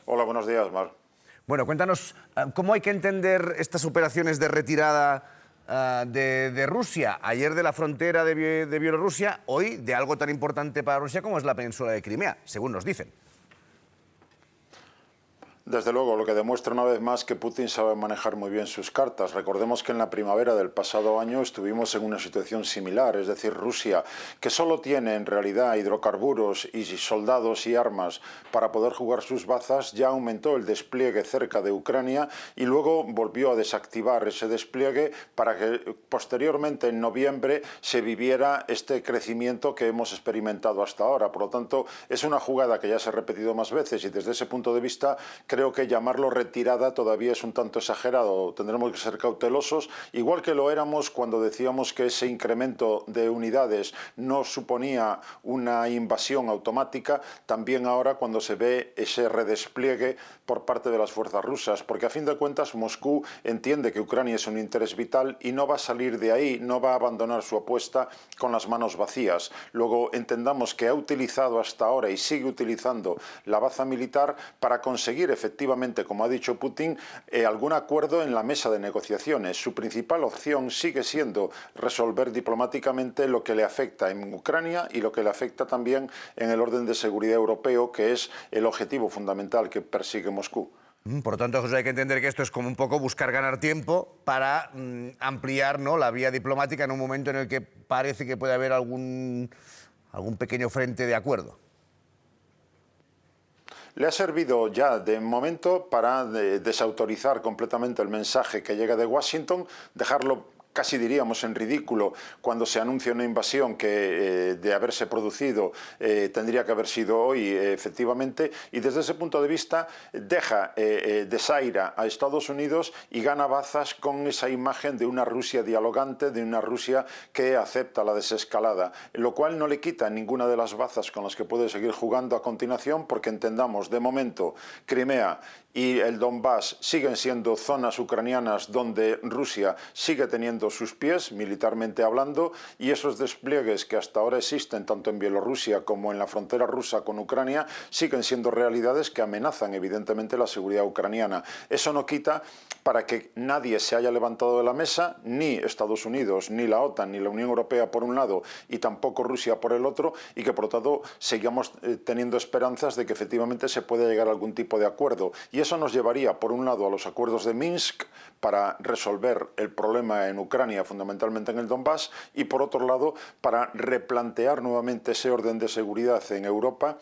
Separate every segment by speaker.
Speaker 1: Hola, buenos días, Mar.
Speaker 2: Bueno, cuéntanos, ¿cómo hay que entender estas operaciones de retirada de Rusia? Ayer de la frontera de Bielorrusia, hoy de algo tan importante para Rusia como es la península de Crimea, según nos dicen.
Speaker 1: Desde luego, lo que demuestra una vez más que Putin sabe manejar muy bien sus cartas. Recordemos que en la primavera del pasado año estuvimos en una situación similar, es decir, Rusia, que solo tiene en realidad hidrocarburos y soldados y armas para poder jugar sus bazas, ya aumentó el despliegue cerca de Ucrania y luego volvió a desactivar ese despliegue para que posteriormente en noviembre se viviera este crecimiento que hemos experimentado hasta ahora. Por lo tanto, es una jugada que ya se ha repetido más veces y desde ese punto de vista creo que llamarlo retirada todavía es un tanto exagerado. Tendremos que ser cautelosos, igual que lo éramos cuando decíamos que ese incremento de unidades no suponía una invasión automática, también ahora cuando se ve ese redespliegue por parte de las fuerzas rusas, porque a fin de cuentas Moscú entiende que Ucrania es un interés vital y no va a salir de ahí, no va a abandonar su apuesta con las manos vacías. Luego entendamos que ha utilizado hasta ahora y sigue utilizando la baza militar para conseguir efectivamente, como ha dicho Putin, algún acuerdo en la mesa de negociaciones. Su principal opción sigue siendo resolver diplomáticamente lo que le afecta en Ucrania y lo que le afecta también en el orden de seguridad europeo, que es el objetivo fundamental que persigue Moscú.
Speaker 2: Por lo tanto, José, hay que entender que esto es como un poco buscar ganar tiempo para ampliar, ¿no?, la vía diplomática en un momento en el que parece que puede haber algún pequeño frente de acuerdo.
Speaker 1: Le ha servido ya de momento para desautorizar completamente el mensaje que llega de Washington, dejarlo casi diríamos en ridículo cuando se anuncia una invasión que de haberse producido tendría que haber sido hoy efectivamente, y desde ese punto de vista deja desaira a Estados Unidos y gana bazas con esa imagen de una Rusia dialogante, de una Rusia que acepta la desescalada, lo cual no le quita ninguna de las bazas con las que puede seguir jugando a continuación, porque entendamos, de momento Crimea y el Donbass siguen siendo zonas ucranianas donde Rusia sigue teniendo sus pies, militarmente hablando, y esos despliegues que hasta ahora existen tanto en Bielorrusia como en la frontera rusa con Ucrania siguen siendo realidades que amenazan evidentemente la seguridad ucraniana. Eso no quita para que nadie se haya levantado de la mesa, ni Estados Unidos, ni la OTAN, ni la Unión Europea por un lado y tampoco Rusia por el otro, y que por lo tanto sigamos teniendo esperanzas de que efectivamente se pueda llegar a algún tipo de acuerdo. Y eso nos llevaría, por un lado, a los acuerdos de Minsk para resolver el problema en Ucrania, fundamentalmente en el Donbass, y por otro lado, para replantear nuevamente ese orden de seguridad en Europa,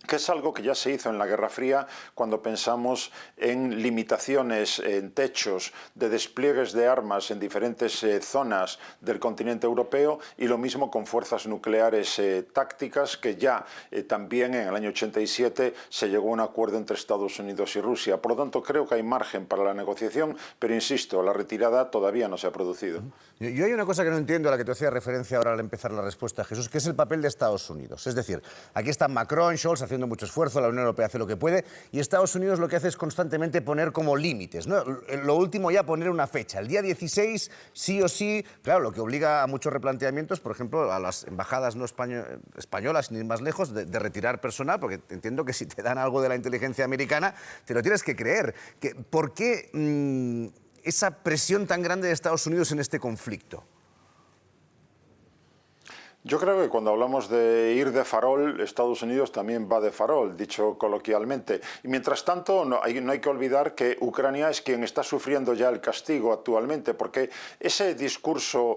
Speaker 1: que es algo que ya se hizo en la Guerra Fría cuando pensamos en limitaciones en techos de despliegues de armas en diferentes zonas del continente europeo, y lo mismo con fuerzas nucleares tácticas, que ya también en el año 87 se llegó a un acuerdo entre Estados Unidos y Rusia. Por lo tanto, creo que hay margen para la negociación, pero insisto, la retirada todavía no se ha producido.
Speaker 2: Yo hay una cosa que no entiendo, a la que te hacía referencia ahora al empezar la respuesta, Jesús, que es el papel de Estados Unidos. Es decir, aquí están Macron, Scholz haciendo mucho esfuerzo, la Unión Europea hace lo que puede, y Estados Unidos lo que hace es constantemente poner como límites, ¿no? Lo último ya, poner una fecha. El día 16, sí o sí, claro, lo que obliga a muchos replanteamientos, por ejemplo, a las embajadas no españolas, ni más lejos, de retirar personal, porque entiendo que si te dan algo de la inteligencia americana, te lo tienes que creer. ¿Por qué esa presión tan grande de Estados Unidos en este conflicto?
Speaker 1: Yo creo que cuando hablamos de ir de farol, Estados Unidos también va de farol, dicho coloquialmente. Y mientras tanto, no hay que olvidar que Ucrania es quien está sufriendo ya el castigo actualmente, porque ese discurso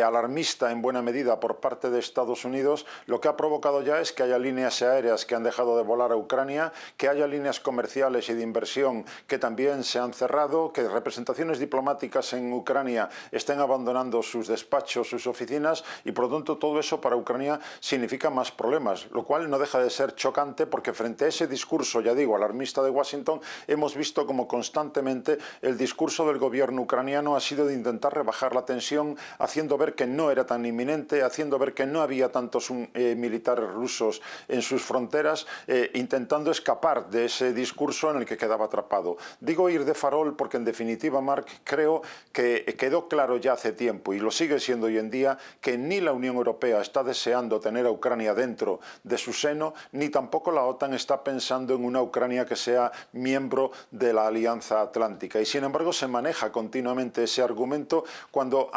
Speaker 1: alarmista en buena medida por parte de Estados Unidos lo que ha provocado ya es que haya líneas aéreas que han dejado de volar a Ucrania, que haya líneas comerciales y de inversión que también se han cerrado, que representaciones diplomáticas en Ucrania estén abandonando sus despachos, sus oficinas, y por lo tanto todo eso para Ucrania significa más problemas, lo cual no deja de ser chocante, porque frente a ese discurso, ya digo, alarmista de Washington, hemos visto como constantemente el discurso del gobierno ucraniano ha sido de intentar rebajar la tensión, haciendo ver que no era tan inminente, haciendo ver que no había tantos militares rusos en sus fronteras, intentando escapar de ese discurso en el que quedaba atrapado. Digo ir de farol porque en definitiva, Marc, creo que quedó claro ya hace tiempo, y lo sigue siendo hoy en día, que ni la Unión Europea Europea está deseando tener a Ucrania dentro de su seno, ni tampoco la OTAN está pensando en una Ucrania que sea miembro de la Alianza Atlántica. Y sin embargo se maneja continuamente ese argumento cuando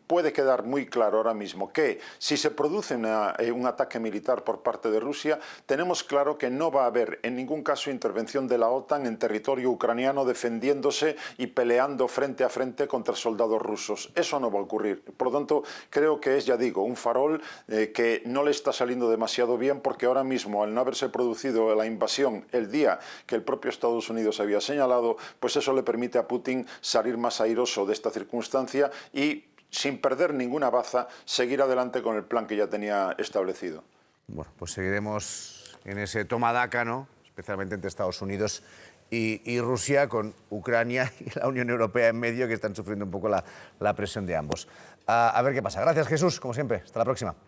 Speaker 1: puede quedar muy claro ahora mismo que si se produce un ataque militar por parte de Rusia, tenemos claro que no va a haber en ningún caso intervención de la OTAN en territorio ucraniano defendiéndose y peleando frente a frente contra soldados rusos. Eso no va a ocurrir. Por lo tanto, creo que es, ya digo, un farol que no le está saliendo demasiado bien, porque ahora mismo, al no haberse producido la invasión el día que el propio Estados Unidos había señalado, pues eso le permite a Putin salir más airoso de esta circunstancia y, sin perder ninguna baza, seguir adelante con el plan que ya tenía establecido.
Speaker 2: Bueno, pues seguiremos en ese toma-daca, ¿no? Especialmente entre Estados Unidos y Rusia, con Ucrania y la Unión Europea en medio, que están sufriendo un poco la presión de ambos. A ver qué pasa. Gracias, Jesús, como siempre. Hasta la próxima.